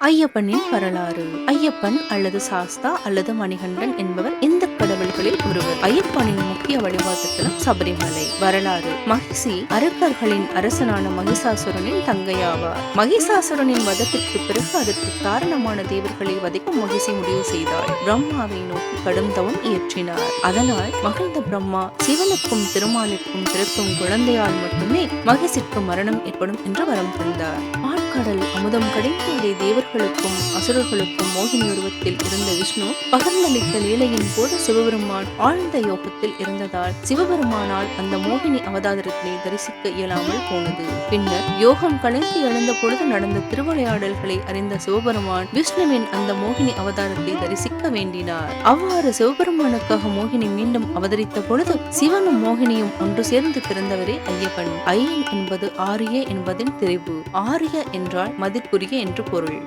ஐயப்பனின் வரலாறு. ஐயப்பன் அல்லது சாஸ்தா அல்லது மணிகண்டன் என்பவர் இந்த கடவுள்களில் ஒருவர். ஐயப்பனின் முக்கிய வழிபாட்டு தலம் சபரிமலை. வரலாறு. மகிஷி அரக்கர்களின் அரசனான மகிஷாசுரனின் தங்கையாவார். மகிஷாசுரனின் வதத்திற்கு பிறகு அதற்கு காரணமான தேவர்களை வதைக்கும் மகிஷி முடிவு செய்தார். பிரம்மாவை நோக்கி கடும் தவம் இயற்றினார். அதனால் மகிழ்ந்த பிரம்மா சிவனுக்கும் திருமாலிற்கும் பிறக்கும் குழந்தையால் மட்டுமே மகிஷிற்கு மரணம் ஏற்படும் என்று வரம் தந்தார். கடல் அமுதம் கடைந்ததை தேவர்களுக்கும் அசுரர்களுக்கும் மோகினி உருவத்தில் இருந்த விஷ்ணு பகர்ந்தளித்த லீலையின் போது சிவபெருமான் ஆழ்ந்த யோகத்தில் இருந்ததால் சிவபெருமானால் அந்த மோகினி அவதாரத்தை தரிசிக்க இயலாமல் போனது. பின்னர் யோகம் கலைந்து எழுந்த பொழுது நடந்த திருவிளையாடல்களை அறிந்த சிவபெருமான் விஷ்ணுவின் அந்த மோகினி அவதாரத்தை தரிசிக்க வேண்டினார். அவ்வாறு சிவபெருமானுக்காக மோகினி மீண்டும் அவதரித்த பொழுது சிவனும் மோகினியும் ஒன்று சேர்ந்து பிறந்தவரே ஐயப்பன். ஐயன் என்பது ஆரிய என்பதின் திரிபு. ஆரிய என்றால் மதிற்குரிய என்று பொருள்.